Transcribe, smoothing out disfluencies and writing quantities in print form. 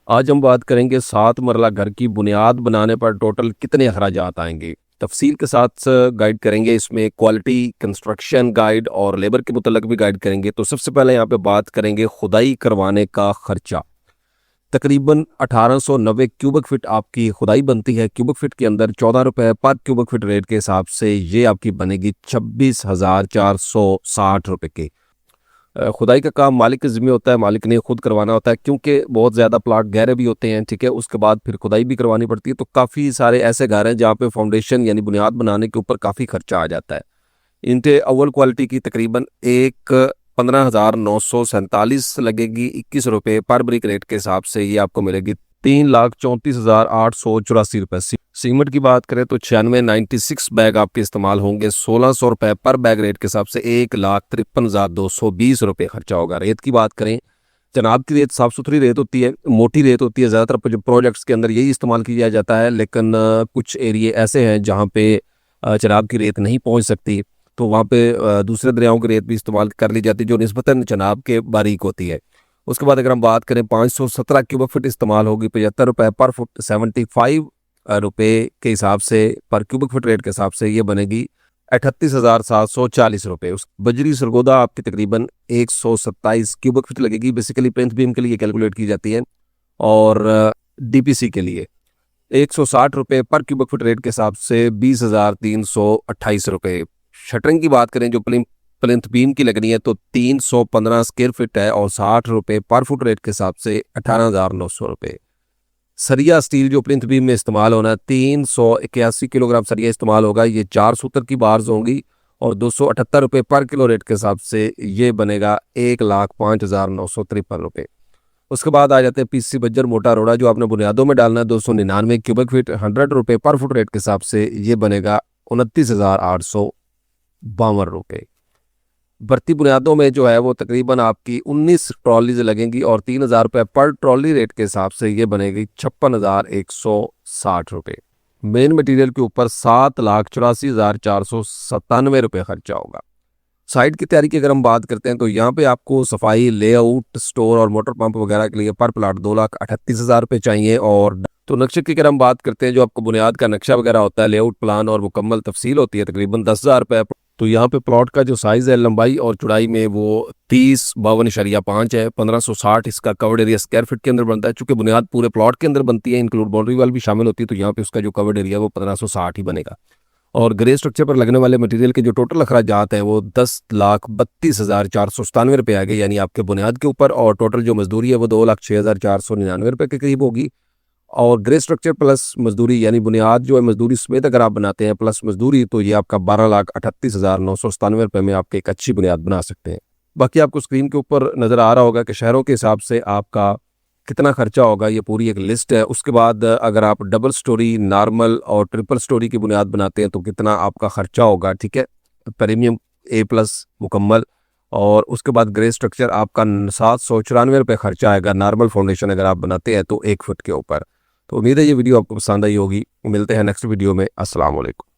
आज हम बात करेंगे 7 मरला घर की बुनियाद बनाने पर टोटल कितने अखराजात आएंगे। तफसील के साथ गाइड करेंगे, इसमें क्वालिटी, कंस्ट्रक्शन गाइड और लेबर के मुतल्लक भी गाइड करेंगे। तो सबसे पहले यहाँ पे बात करेंगे खुदाई करवाने का खर्चा। तकरीबन 1890 क्यूबिक फिट आपकी खुदाई बनती है। क्यूबिक फिट के अंदर 14 रुपये पर क्यूबिक फिट रेट के हिसाब से ये आपकी बनेगी 26,460 रुपये की। खुदाई का काम मालिक के ज़िम्मे होता है, मालिक ने खुद करवाना होता है क्योंकि बहुत ज़्यादा प्लाट गहरे भी होते हैं, ठीक है। उसके बाद फिर खुदाई भी करवानी पड़ती है। तो काफ़ी सारे ऐसे घर हैं जहाँ पे फाउंडेशन यानी बुनियाद बनाने के ऊपर काफ़ी खर्चा आ जाता है। इनके अव्वल क्वालिटी की तकरीबन एक 15,947 लगेगी 21 रुपये पर ब्रिक रेट के हिसाब से। ये आपको मिलेगी 3,34,884 रुपये। सीमेंट की बात करें तो 96 बैग आपके इस्तेमाल होंगे। 1,600 रुपये पर बैग रेट के हिसाब से 1,53,220 रुपये खर्चा होगा। रेत की बात करें, जनाब की रेत साफ़ सुथरी रेत होती है, मोटी रेत होती है। ज़्यादातर प्रोजेक्ट्स के अंदर यही इस्तेमाल किया जाता है, लेकिन कुछ एरिए ऐसे हैं जहाँ पे जनाब की रेत नहीं पहुँच सकती, तो वहाँ पे दूसरे दरियाओं की रेत भी इस्तेमाल कर ली जाती है जो निस्बतन जनाब के बारीक होती है। उसके बाद अगर हम बात करें 517 क्यूबिक फिट इस्तेमाल होगी 75 रुपये पर फुट। 75 रुपये के हिसाब से पर क्यूबिक फिट रेट के हिसाब से ये बनेगी 38,740 रुपये। उस बजरी सरगोदा आपकी तकरीबन 127 क्यूबिक फिट लगेगी। बेसिकली प्लिंथ बीम के लिए कैलकुलेट की जाती है और डीपीसी के लिए 160 रुपये पर क्यूबिक फिट रेट के हिसाब से 20,328 रुपये। शटरिंग की बात करें जो प्लिंथ बीम की लगनी है तो 315 स्क्वायर फिट है और 60 रुपये पर फुट रेट के हिसाब से 18,900 रुपये। सरिया स्टील जो प्लिंथ बीम में इस्तेमाल होना है 381 किलोग्राम सरिया इस्तेमाल होगा। ये 4 सूत्र की बार्स होंगी और 278 रुपये पर किलो रेट के हिसाब से ये बनेगा 1,05,953 रुपये। उसके बाद आ जाते हैं पीसी बज्जर मोटा रोड़ा जो आपने बुनियादों में डालना है 299 क्यूबिक फिट 100 रुपये पर फुट रेट के हिसाब से ये बनेगा 29,852 रुपये। भर्ती बुनियादों में जो है वो तकरीबन आपकी 19 ट्रॉलीज लगेंगी और 3,000 रुपये पर ट्रॉली रेट के हिसाब से ये बनेगी 56,160 रुपये। मेन मटेरियल के ऊपर 7,84,497 रुपये खर्चा होगा। साइट की तैयारी की अगर हम बात करते हैं तो यहाँ पे आपको सफाई, लेआउट, स्टोर और मोटर पंप वगैरह के लिए पर प्लाट 2,38,000 रुपये चाहिए। और तो नक्शे की अगर हम बात करते हैं जो आपको बुनियाद का नक्शा वगैरह होता है, लेआउट प्लान और मुकम्मल तफसील होती है तकरीबन 10,000 रुपये। तो यहाँ पे प्लॉट का जो साइज़ है लंबाई और चौड़ाई में वो 3052.5 है। 1560 इसका कवर्ड एरिया स्क्वायर फीट के अंदर बनता है। चूँकि बुनियाद पूरे प्लॉट के अंदर बनती है, इंक्लूड बाउंड्री वाल भी शामिल होती है, तो यहाँ पे उसका जो कवर्ड एरिया है वो 1560 ही बनेगा। और ग्रे स्ट्रक्चर पर लगने वाले मटेरियल के जो टोटल अखराजात हैं वो 10,32,497 रुपये आ गए यानी आपके बुनियाद के ऊपर। और टोटल जो मजदूरी है वो 2,06,499 रुपये के करीब होगी। और ग्रे स्ट्रक्चर प्लस मजदूरी यानी बुनियाद जो है मजदूरी समेत अगर आप बनाते हैं प्लस मजदूरी, तो ये आपका 12,38,997 रुपये में आपके एक अच्छी बुनियाद बना सकते हैं। बाकी आपको स्क्रीन के ऊपर नज़र आ रहा होगा कि शहरों के हिसाब से आपका कितना खर्चा होगा, ये पूरी एक लिस्ट है। उसके बाद अगर आप डबल स्टोरी, नॉर्मल और ट्रिपल स्टोरी की बुनियाद बनाते हैं तो कितना आपका खर्चा होगा, ठीक है। प्रीमियम, A+ मुकम्मल और उसके बाद ग्रे स्ट्रक्चर आपका 794 रुपये खर्चा आएगा। नॉर्मल फाउंडेशन अगर आप बनाते हैं तो 1 फुट के ऊपर। तो उम्मीद है ये वीडियो आपको पसंद आई होगी। मिलते हैं नेक्स्ट वीडियो में। अस्सलाम वालेकुम।